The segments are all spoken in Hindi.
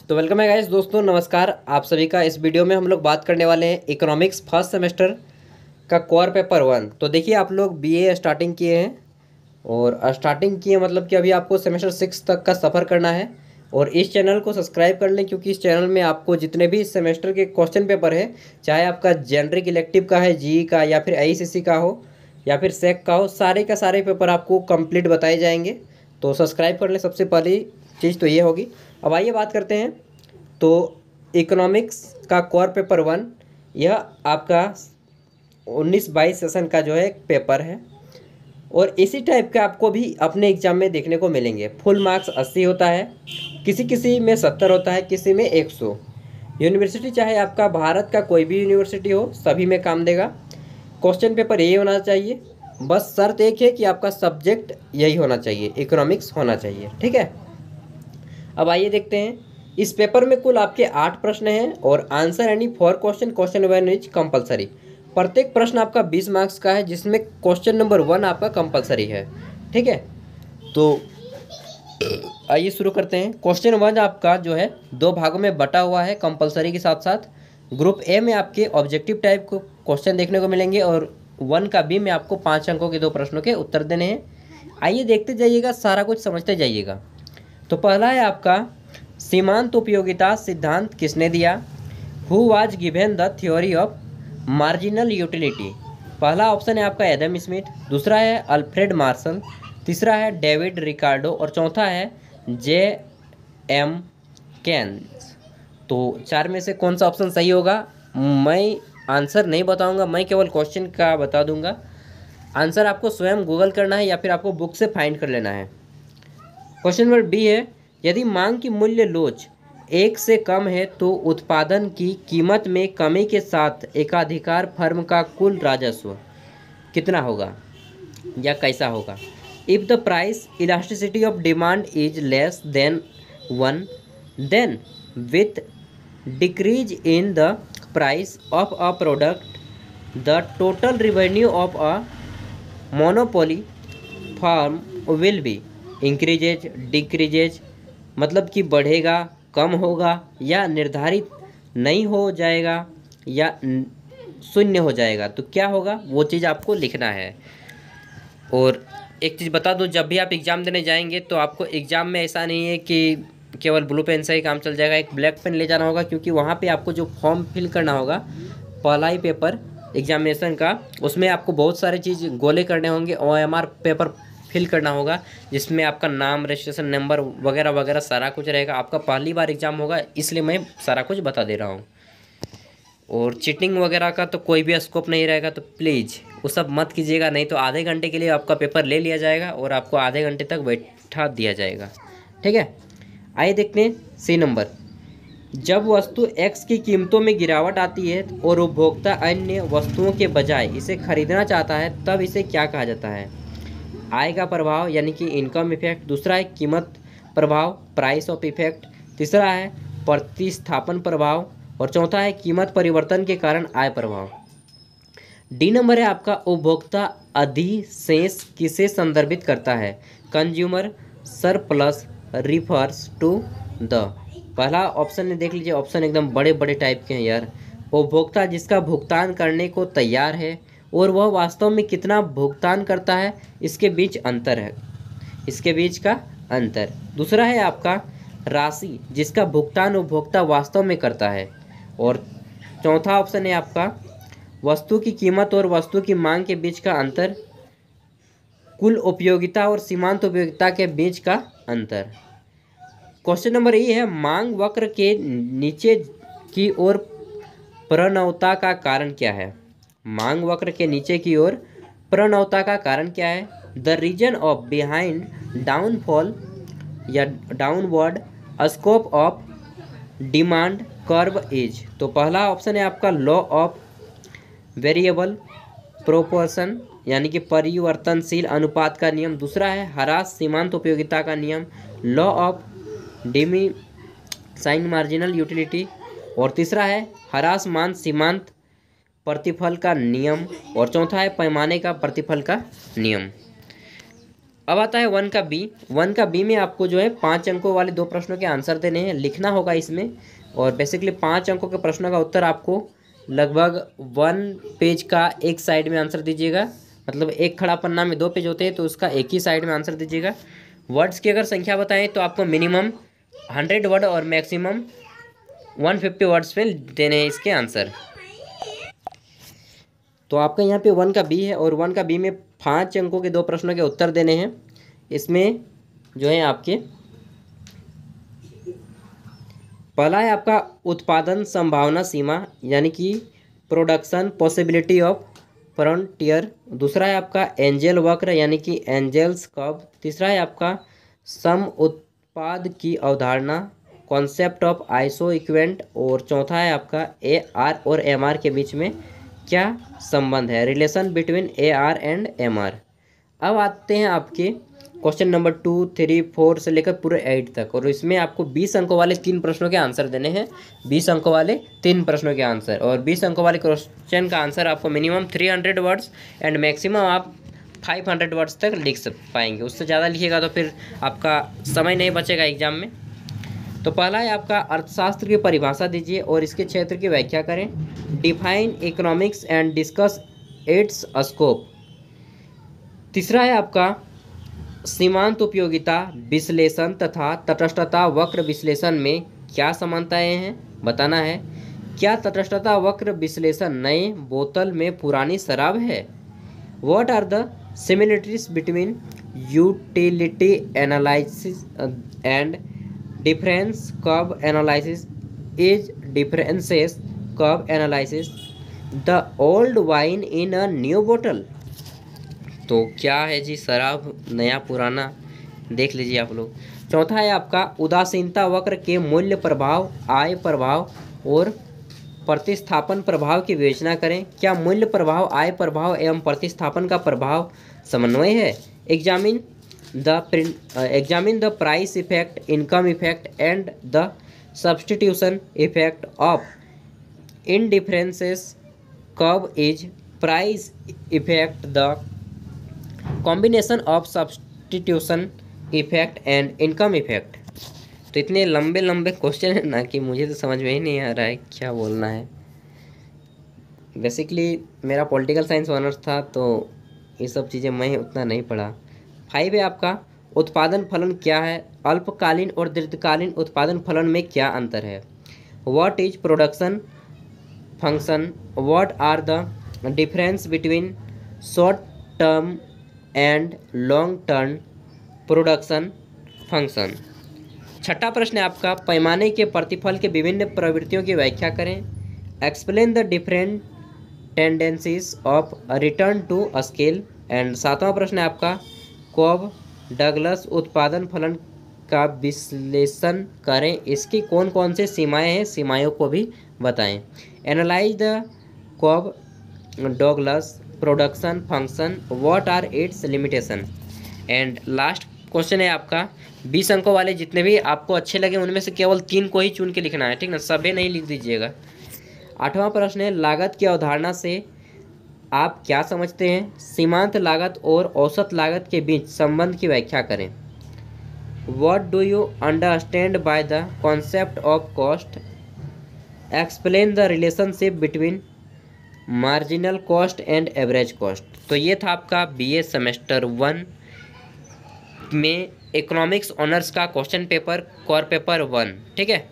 तो वेलकम है गाइस, दोस्तों नमस्कार आप सभी का। इस वीडियो में हम लोग बात करने वाले हैं इकोनॉमिक्स फर्स्ट सेमेस्टर का कोर पेपर 1। तो देखिए, आप लोग बीए स्टार्टिंग किए हैं और स्टार्टिंग किए मतलब कि अभी आपको सेमेस्टर 6 तक का सफ़र करना है। और इस चैनल को सब्सक्राइब कर लें, क्योंकि इस चैनल में आपको जितने भी इस सेमेस्टर के क्वेश्चन पेपर है, चाहे आपका जेनरिक इलेक्टिव का है, जीई का या फिर आईसीसी का हो या फिर सेक का हो, सारे का सारे पेपर आपको कंप्लीट बताए जाएंगे। तो सब्सक्राइब कर लें, सबसे पहली चीज़ तो ये होगी। अब आइए बात करते हैं। तो इकोनॉमिक्स का कोर पेपर 1 यह आपका 19-22 सेशन का जो है एक पेपर है, और इसी टाइप का आपको भी अपने एग्जाम में देखने को मिलेंगे। फुल मार्क्स 80 होता है, किसी किसी में 70 होता है, किसी में 100। यूनिवर्सिटी चाहे आपका भारत का कोई भी यूनिवर्सिटी हो, सभी में काम देगा। क्वेश्चन पेपर यही होना चाहिए, बस शर्त एक है कि आपका सब्जेक्ट यही होना चाहिए, इकोनॉमिक्स होना चाहिए। ठीक है, अब आइए देखते हैं। इस पेपर में कुल आपके 8 प्रश्न हैं और आंसर यानी 4 क्वेश्चन, क्वेश्चन 1 इज कंपलसरी। प्रत्येक प्रश्न आपका 20 मार्क्स का है, जिसमें क्वेश्चन नंबर 1 आपका कंपलसरी है। ठीक है, तो आइए शुरू करते हैं। क्वेश्चन 1 आपका जो है 2 भागों में बटा हुआ है कंपलसरी के साथ साथ। ग्रुप ए में आपके ऑब्जेक्टिव टाइप को क्वेश्चन देखने को मिलेंगे, और 1 का बी में आपको 5 अंकों के 2 प्रश्नों के उत्तर देने हैं। आइए देखते जाइएगा, सारा कुछ समझते जाइएगा। तो पहला है आपका, सीमांत उपयोगिता सिद्धांत किसने दिया? Who was given the theory of marginal utility? पहला ऑप्शन है आपका एडम स्मिथ, दूसरा है अल्फ्रेड मार्शल, तीसरा है डेविड रिकार्डो, और चौथा है जे एम केन्स। तो 4 में से कौन सा ऑप्शन सही होगा? मैं आंसर नहीं बताऊंगा, मैं केवल क्वेश्चन का बता दूंगा। आंसर आपको स्वयं गूगल करना है या फिर आपको बुक से फाइंड कर लेना है। क्वेश्चन नंबर बी है, यदि मांग की मूल्य लोच 1 से कम है तो उत्पादन की कीमत में कमी के साथ एकाधिकार फर्म का कुल राजस्व कितना होगा या कैसा होगा? If the price elasticity of demand is less than 1, then with decrease in the price of a product the total revenue of a monopoly firm will be increases decreases, मतलब कि बढ़ेगा, कम होगा, या निर्धारित नहीं हो जाएगा, या शून्य हो जाएगा। तो क्या होगा वो चीज़ आपको लिखना है। और एक चीज़ बता दूं, जब भी आप एग्ज़ाम देने जाएंगे तो आपको एग्ज़ाम में ऐसा नहीं है कि केवल ब्लू पेन से ही काम चल जाएगा, एक ब्लैक पेन ले जाना होगा, क्योंकि वहाँ पे आपको जो फॉर्म फिल करना होगा पहला ही पेपर एग्जामिनेशन का, उसमें आपको बहुत सारी चीज़ गोले करने होंगे। OMR पेपर फिल करना होगा, जिसमें आपका नाम, रजिस्ट्रेशन नंबर वगैरह वगैरह सारा कुछ रहेगा। आपका पहली बार एग्ज़ाम होगा, इसलिए मैं सारा कुछ बता दे रहा हूँ। और चीटिंग वगैरह का तो कोई भी स्कोप नहीं रहेगा, तो प्लीज़ वो सब मत कीजिएगा, नहीं तो आधे घंटे के लिए आपका पेपर ले लिया जाएगा और आपको आधे घंटे तक बैठा दिया जाएगा। ठीक है, आइए देखते हैं सी नंबर। जब वस्तु X की कीमतों में गिरावट आती है और उपभोक्ता अन्य वस्तुओं के बजाय इसे खरीदना चाहता है, तब इसे क्या कहा जाता है? आय का प्रभाव यानी कि इनकम इफेक्ट, दूसरा है कीमत प्रभाव, प्राइस ऑफ इफेक्ट, तीसरा है प्रतिस्थापन प्रभाव, और चौथा है कीमत परिवर्तन के कारण आय प्रभाव। डी नंबर है आपका, उपभोक्ता अधिशेष किसे संदर्भित करता है? Consumer surplus refers to the. पहला ऑप्शन ने देख लीजिए, ऑप्शन एकदम बड़े बड़े टाइप के हैं यार। उपभोक्ता जिसका भुगतान करने को तैयार है और वह वास्तव में कितना भुगतान करता है, इसके बीच अंतर है, इसके बीच का अंतर। दूसरा है आपका राशि जिसका भुगतान उपभोक्ता वास्तव में करता है, और चौथा ऑप्शन है आपका वस्तु की कीमत और वस्तु की मांग के बीच का अंतर, कुल उपयोगिता और सीमांत उपयोगिता के बीच का अंतर। क्वेश्चन नंबर ए है, मांग वक्र के नीचे की ओर प्रणवता का कारण क्या है? मांग वक्र के नीचे की ओर प्रणवता का कारण क्या है? The reason of behind downfall या downward scope of demand curve is. तो पहला ऑप्शन है आपका लॉ ऑफ वेरिएबल प्रोपोर्शन यानी कि परिवर्तनशील अनुपात का नियम, दूसरा है ह्रास सीमांत उपयोगिता का नियम, law of diminishing marginal utility, और तीसरा है ह्रास मान सीमांत प्रतिफल का नियम, और चौथा है पैमाने का प्रतिफल का नियम। अब आता है 1 का बी। 1 का बी में आपको जो है 5 अंकों वाले 2 प्रश्नों के आंसर देने हैं, लिखना होगा इसमें। और बेसिकली 5 अंकों के प्रश्नों का उत्तर आपको लगभग 1 पेज का एक साइड में आंसर दीजिएगा, मतलब एक खड़ा पन्ना में 2 पेज होते हैं तो उसका एक ही साइड में आंसर दीजिएगा। वर्ड्स की अगर संख्या बताएं तो आपको मिनिमम 100 वर्ड और मैक्सिमम 150 वर्ड्स में देने हैं इसके आंसर। तो आपका यहाँ पे 1 का बी है और 1 का बी में 5 अंकों के 2 प्रश्नों के उत्तर देने हैं। इसमें जो है आपके पहला है आपका उत्पादन संभावना सीमा, यानी कि प्रोडक्शन पॉसिबिलिटी ऑफ फ्रंटियर। दूसरा है आपका एंजल वक्र, यानी कि एंजल्स कर्व। तीसरा है आपका सम उत्पाद की अवधारणा, कॉन्सेप्ट ऑफ आइसो इक्वेंट। और चौथा है आपका ए आर और एम आर के बीच में क्या संबंध है, relation between A R and M R. अब आते हैं आपके क्वेश्चन नंबर 2, 3, 4 से लेकर पूरे 8 तक, और इसमें आपको 20 अंकों वाले 3 प्रश्नों के आंसर देने हैं। 20 अंकों वाले 3 प्रश्नों के आंसर, और 20 अंकों वाले क्वेश्चन का आंसर आपको मिनिमम 300 वर्ड्स एंड मैक्सिमम आप 500 वर्ड्स तक लिख पाएंगे। उससे ज़्यादा लिखिएगा तो फिर आपका समय नहीं बचेगा एग्जाम में। तो पहला है आपका अर्थशास्त्र की परिभाषा दीजिए और इसके क्षेत्र की व्याख्या करें। Define economics and discuss it's scope. तीसरा है आपका सीमांत उपयोगिता विश्लेषण तथा तटस्थता वक्र विश्लेषण में क्या समानताएं हैं बताना है। क्या तटस्थता वक्र विश्लेषण नए बोतल में पुरानी शराब है। What are the similarities between utility analysis and difference curve analysis. Is differences curve analysis the old wine in a new bottle. तो क्या है जी शराब नया पुराना, देख लीजिए आप लोग। चौथा है आपका उदासीनता वक्र के मूल्य प्रभाव, आय प्रभाव और प्रतिस्थापन प्रभाव की विवेचना करें। क्या मूल्य प्रभाव, आय प्रभाव एवं प्रतिस्थापन का प्रभाव समन्वय है। Examine the price effect, income effect and the substitution effect of indifferences curve is price effect the combination of substitution effect and income effect। तो इतने लंबे लंबे क्वेश्चन है ना कि मुझे तो समझ में ही नहीं आ रहा है क्या बोलना है। बेसिकली मेरा पॉलिटिकल साइंस ऑनर्स था तो ये सब चीज़ें मैं उतना नहीं पढ़ा। 5 है आपका उत्पादन फलन क्या है, अल्पकालीन और दीर्घकालीन उत्पादन फलन में क्या अंतर है। What is production function, what are the difference between short term and long term production function. छठा प्रश्न है आपका पैमाने के प्रतिफल के विभिन्न प्रवृत्तियों की व्याख्या करें। Explain the different tendencies of return to scale. And सातवां प्रश्न है आपका कोब डगलस उत्पादन फलन का विश्लेषण करें, इसकी कौन कौन से सीमाएं हैं, सीमाओं को भी बताएं। Analyze the Cobb Douglas production function, what are its limitation. And last question है आपका 20 अंकों वाले जितने भी आपको अच्छे लगे उनमें से केवल 3 को ही चुन के लिखना है, ठीक ना, सभी नहीं लिख दीजिएगा। 8वां प्रश्न है लागत की अवधारणा से आप क्या समझते हैं। सीमांत लागत और औसत लागत के बीच संबंध की व्याख्या करें। What do you understand by the concept of cost. Explain the relationship between marginal cost and average cost. तो ये था आपका बीए सेमेस्टर 1 में इकोनॉमिक्स ऑनर्स का क्वेश्चन पेपर, कोर पेपर 1, ठीक है।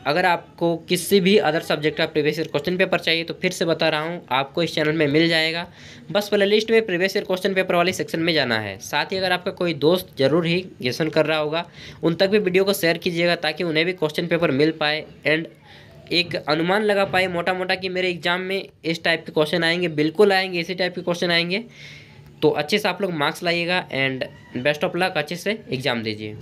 अगर आपको किसी भी अदर सब्जेक्ट का प्रीवियस ईयर क्वेश्चन पेपर चाहिए तो फिर से बता रहा हूँ आपको इस चैनल में मिल जाएगा। बस प्ले लिस्ट में प्रीवियस ईयर क्वेश्चन पेपर वाले सेक्शन में जाना है। साथ ही अगर आपका कोई दोस्त जरूर ही ग्रेजुएशन कर रहा होगा उन तक भी वीडियो को शेयर कीजिएगा ताकि उन्हें भी क्वेश्चन पेपर मिल पाए एंड एक अनुमान लगा पाए मोटा मोटा कि मेरे एग्जाम में इस टाइप के क्वेश्चन आएंगे, बिल्कुल आएंगे, इसी टाइप के क्वेश्चन आएंगे। तो अच्छे से आप लोग मार्क्स लाइएगा एंड बेस्ट ऑफ लक, अच्छे से एग्जाम दीजिए।